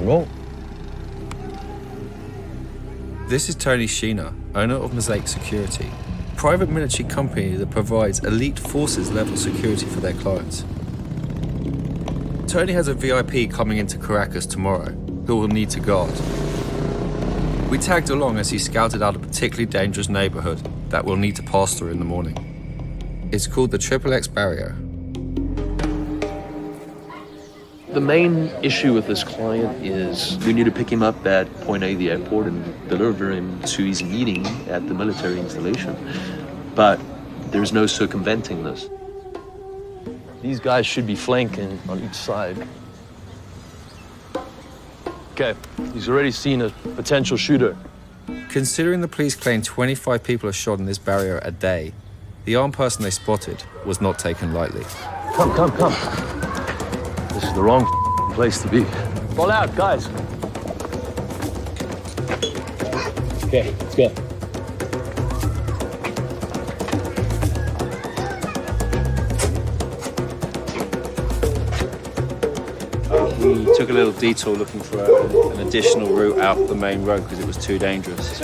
roll. This is Tony Sheena, owner of Mosaic Security, a private military company that provides elite forces level security for their clients. Tony has a VIP coming into Caracas tomorrow who will need to guard. We tagged along as he scouted out a particularly dangerous neighborhood that we'll need to pass through in the morning. It's called the XXX barrier. The main issue with this client is we need to pick him up at point A, the airport, and deliver him to his meeting at the military installation. But there's no circumventing this. These guys should be flanking on each side. Okay, he's already seen a potential shooter. Considering the police claim 25 people are shot in this barrier a day, the armed person they spotted was not taken lightly. Come, come, come. This is the wrong place to be. Fall out, guys. Okay, let's go. We took a little detour looking for an additional route out the main road because it was too dangerous.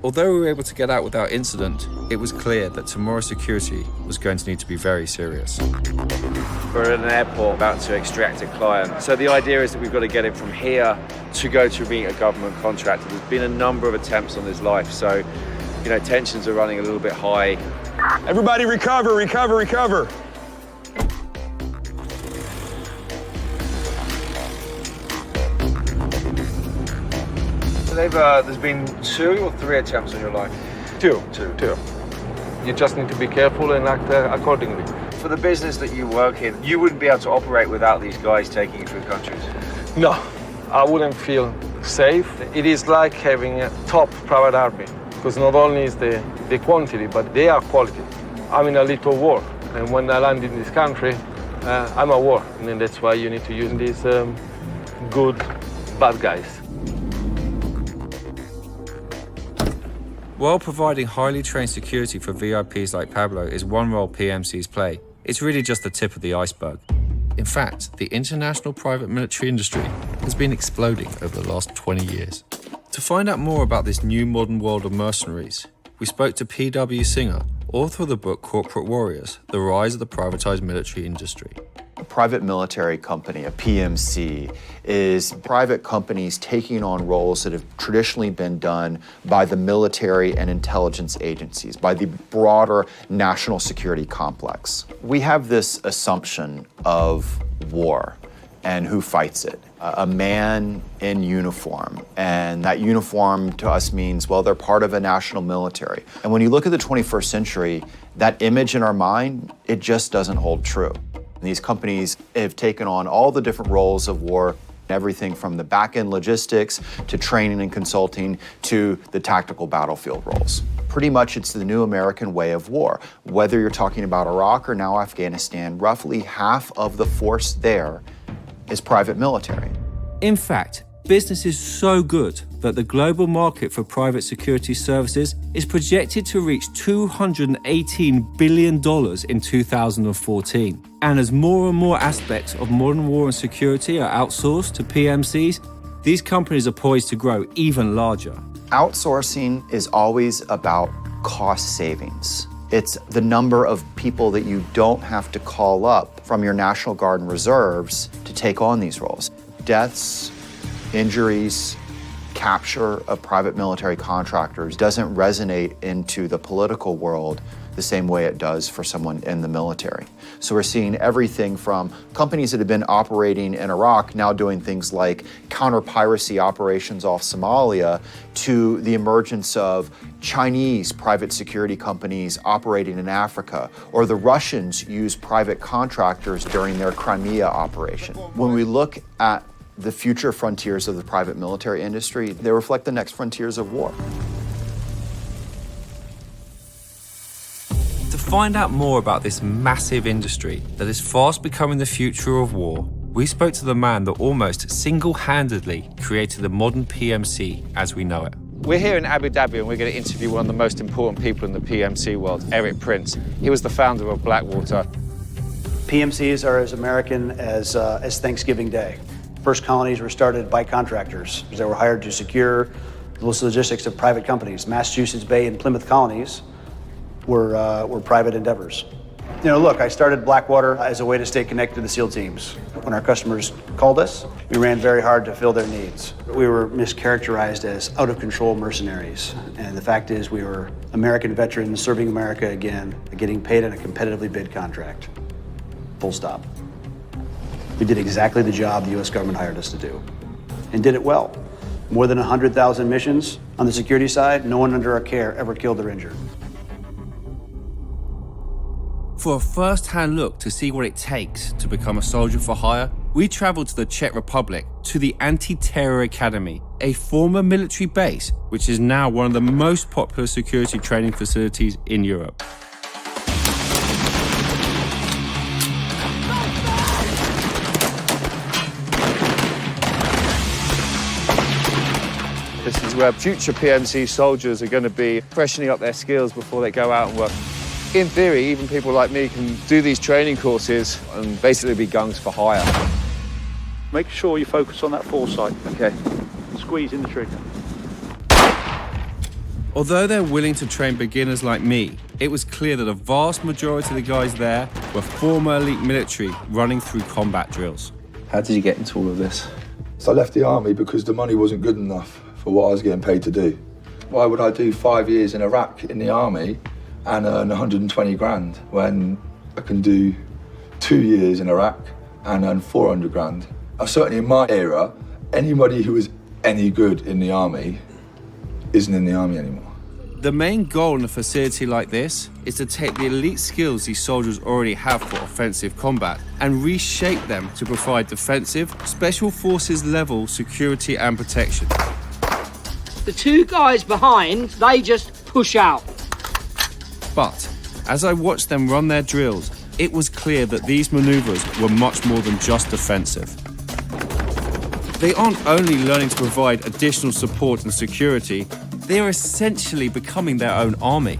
Although we were able to get out without incident, it was clear that tomorrow's security was going to need to be very serious. We're at an airport about to extract a client. So the idea is that we've got to get him from here to go to meet a government contractor. There's been a number of attempts on his life, so tensions are running a little bit high. Everybody recover, recover, recover. There's been 2 or 3 attempts on your life? Two. Two. You just need to be careful and act accordingly. For the business that you work in, you wouldn't be able to operate without these guys taking you through countries? No, I wouldn't feel safe. It is like having a top private army, because not only is the quantity, but they are quality. I'm in a little war, and when I land in this country, I'm at war, and then that's why you need to use these good bad guys. While providing highly trained security for VIPs like Pablo is one role PMCs play, it's really just the tip of the iceberg. In fact, the international private military industry has been exploding over the last 20 years. To find out more about this new modern world of mercenaries, we spoke to P.W. Singer, author of the book Corporate Warriors, The Rise of the Privatized Military Industry. A private military company, a PMC, is private companies taking on roles that have traditionally been done by the military and intelligence agencies, by the broader national security complex. We have this assumption of war and who fights it. A man in uniform, and that uniform to us means, well, they're part of a national military. And when you look at the 21st century, that image in our mind, it just doesn't hold true. These companies have taken on all the different roles of war, everything from the back-end logistics to training and consulting to the tactical battlefield roles. Pretty much it's the new American way of war. Whether you're talking about Iraq or now Afghanistan, roughly half of the force there is private military. In fact, business is so good that the global market for private security services is projected to reach $218 billion in 2014. And as more and more aspects of modern war and security are outsourced to PMCs, these companies are poised to grow even larger. Outsourcing is always about cost savings. It's the number of people that you don't have to call up from your National Guard and Reserves to take on these roles. Deaths, injuries, capture of private military contractors doesn't resonate into the political world the same way it does for someone in the military. So we're seeing everything from companies that have been operating in Iraq now doing things like counter-piracy operations off Somalia to the emergence of Chinese private security companies operating in Africa, or the Russians use private contractors during their Crimea operation. When we look at the future frontiers of the private military industry, they reflect the next frontiers of war. To find out more about this massive industry that is fast becoming the future of war, we spoke to the man that almost single-handedly created the modern PMC as we know it. We're here in Abu Dhabi and we're going to interview one of the most important people in the PMC world, Eric Prince. He was the founder of Blackwater. PMCs are as American as Thanksgiving Day. First colonies were started by contractors. They were hired to secure the logistics of private companies. Massachusetts Bay and Plymouth colonies were private endeavors. You know, look, I started Blackwater as a way to stay connected to the SEAL teams. When our customers called us, we ran very hard to fill their needs. We were mischaracterized as out-of-control mercenaries. And the fact is we were American veterans serving America again, getting paid on a competitively bid contract. Full stop. We did exactly the job the U.S. government hired us to do, and did it well. More than 100,000 missions. On the security side, no one under our care ever killed or injured. For a first-hand look to see what it takes to become a soldier for hire, we traveled to the Czech Republic, to the Anti-Terror Academy, a former military base, which is now one of the most popular security training facilities in Europe. This is where future PMC soldiers are going to be freshening up their skills before they go out and work. In theory, even people like me can do these training courses and basically be gungs for hire. Make sure you focus on that foresight. Okay. Squeeze in the trigger. Although they're willing to train beginners like me, it was clear that a vast majority of the guys there were former elite military running through combat drills. How did you get into all of this? So I left the army because the money wasn't good enough for what I was getting paid to do. Why would I do 5 years in Iraq in the army and earn 120 grand when I can do 2 years in Iraq and earn 400 grand? Certainly in my era, anybody who was any good in the army isn't in the army anymore. The main goal in a facility like this is to take the elite skills these soldiers already have for offensive combat and reshape them to provide defensive, special forces level security and protection. The two guys behind, they just push out. But as I watched them run their drills, it was clear that these maneuvers were much more than just defensive. They aren't only learning to provide additional support and security, they are essentially becoming their own army.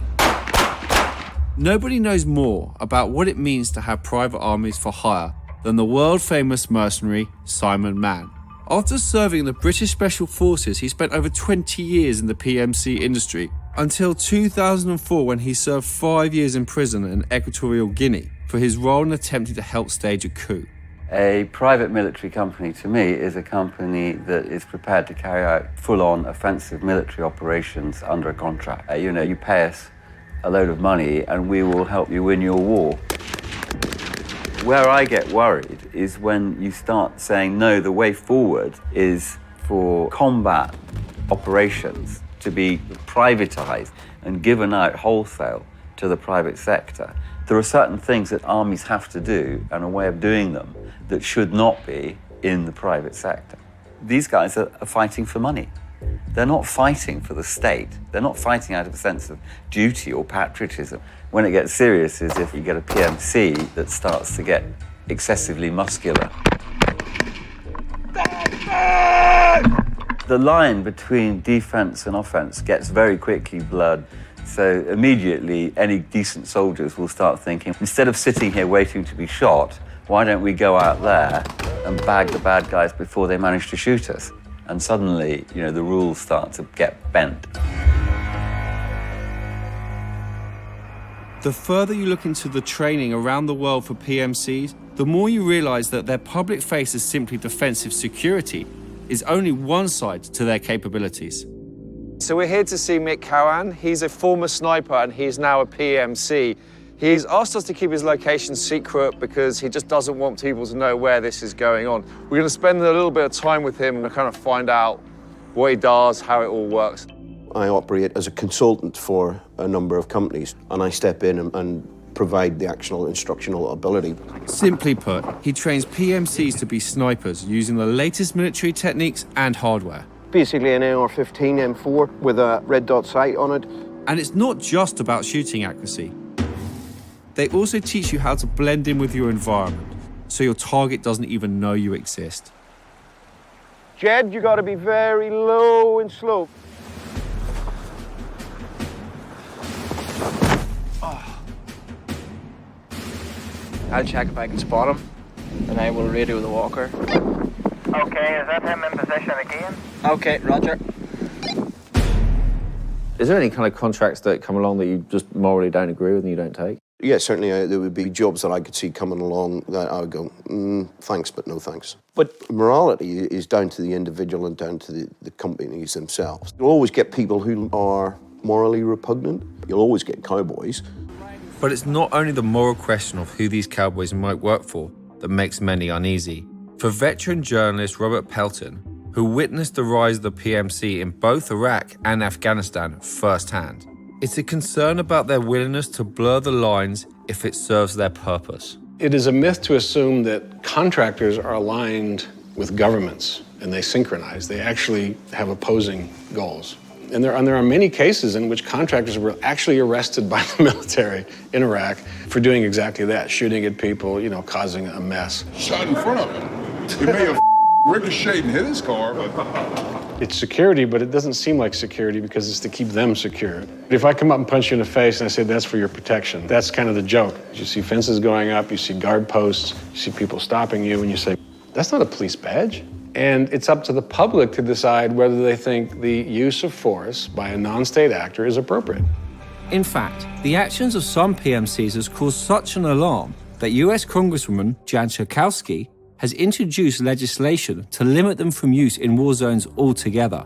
Nobody knows more about what it means to have private armies for hire than the world-famous mercenary Simon Mann. After serving in the British Special Forces, he spent over 20 years in the PMC industry, until 2004 when he served 5 years in prison in Equatorial Guinea for his role in attempting to help stage a coup. A private military company, to me, is a company that is prepared to carry out full-on offensive military operations under a contract. You pay us a load of money and we will help you win your war. Where I get worried is when you start saying, no, the way forward is for combat operations to be privatized and given out wholesale to the private sector. There are certain things that armies have to do and a way of doing them that should not be in the private sector. These guys are fighting for money. They're not fighting for the state. They're not fighting out of a sense of duty or patriotism. When it gets serious is if you get a PMC that starts to get excessively muscular. The line between defense and offense gets very quickly blurred. So immediately, any decent soldiers will start thinking, instead of sitting here waiting to be shot, why don't we go out there and bag the bad guys before they manage to shoot us? And suddenly, the rules start to get bent. The further you look into the training around the world for PMCs, the more you realize that their public face as simply defensive security is only one side to their capabilities. So we're here to see Mick Cowan. He's a former sniper and he's now a PMC. He's asked us to keep his location secret because he just doesn't want people to know where this is going on. We're going to spend a little bit of time with him and kind of find out what he does, how it all works. I operate as a consultant for a number of companies, and I step in and provide the actual instructional ability. Simply put, he trains PMCs to be snipers using the latest military techniques and hardware. Basically an AR-15 M4 with a red dot sight on it. And it's not just about shooting accuracy. They also teach you how to blend in with your environment, so your target doesn't even know you exist. Jed, you got to be very low and slow. I'll check if I can spot him, and I will radio the walker. Okay, is that him in position again? Okay, roger. Is there any kind of contracts that come along that you just morally don't agree with and you don't take? Yeah, certainly there would be jobs that I could see coming along that I would go, thanks, but no thanks. But morality is down to the individual and down to the companies themselves. You'll always get people who are morally repugnant. You'll always get cowboys. But it's not only the moral question of who these cowboys might work for that makes many uneasy. For veteran journalist Robert Pelton, who witnessed the rise of the PMC in both Iraq and Afghanistan firsthand, it's a concern about their willingness to blur the lines if it serves their purpose. It is a myth to assume that contractors are aligned with governments and they synchronize. They actually have opposing goals. And there are many cases in which contractors were actually arrested by the military in Iraq for doing exactly that, shooting at people, causing a mess. Shot in front of him. He may have ricocheted and hit his car, but... It's security, but it doesn't seem like security because it's to keep them secure. If I come up and punch you in the face and I say that's for your protection, that's kind of the joke. You see fences going up, you see guard posts, you see people stopping you, and you say, that's not a police badge. And it's up to the public to decide whether they think the use of force by a non-state actor is appropriate. In fact, the actions of some PMCs has caused such an alarm that US Congresswoman Jan Schakowsky has introduced legislation to limit them from use in war zones altogether.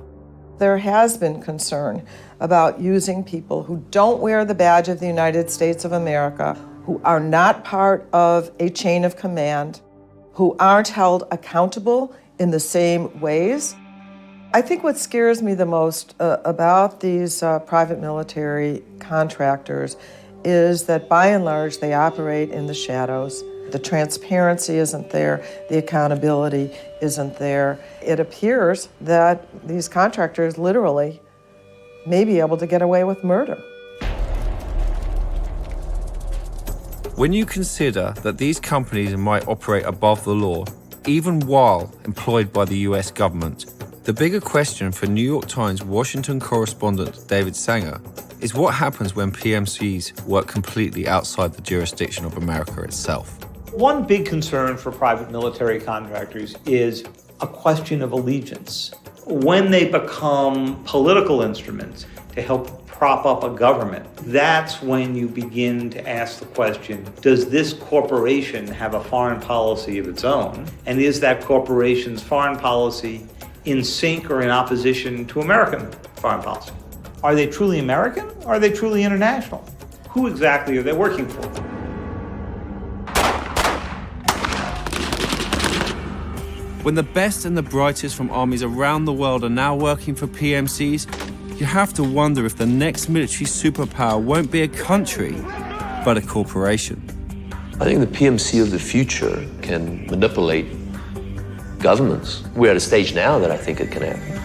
There has been concern about using people who don't wear the badge of the United States of America, who are not part of a chain of command, who aren't held accountable in the same ways. I think what scares me the most about these private military contractors is that by and large they operate in the shadows. The transparency isn't there, the accountability isn't there. It appears that these contractors literally may be able to get away with murder. When you consider that these companies might operate above the law, even while employed by the US government, the bigger question for New York Times Washington correspondent David Sanger is what happens when PMCs work completely outside the jurisdiction of America itself. One big concern for private military contractors is a question of allegiance. When they become political instruments to help prop up a government, that's when you begin to ask the question, does this corporation have a foreign policy of its own? And is that corporation's foreign policy in sync or in opposition to American foreign policy? Are they truly American? Or are they truly international? Who exactly are they working for? When the best and the brightest from armies around the world are now working for PMCs, you have to wonder if the next military superpower won't be a country, but a corporation. I think the PMC of the future can manipulate governments. We're at a stage now that I think it can happen.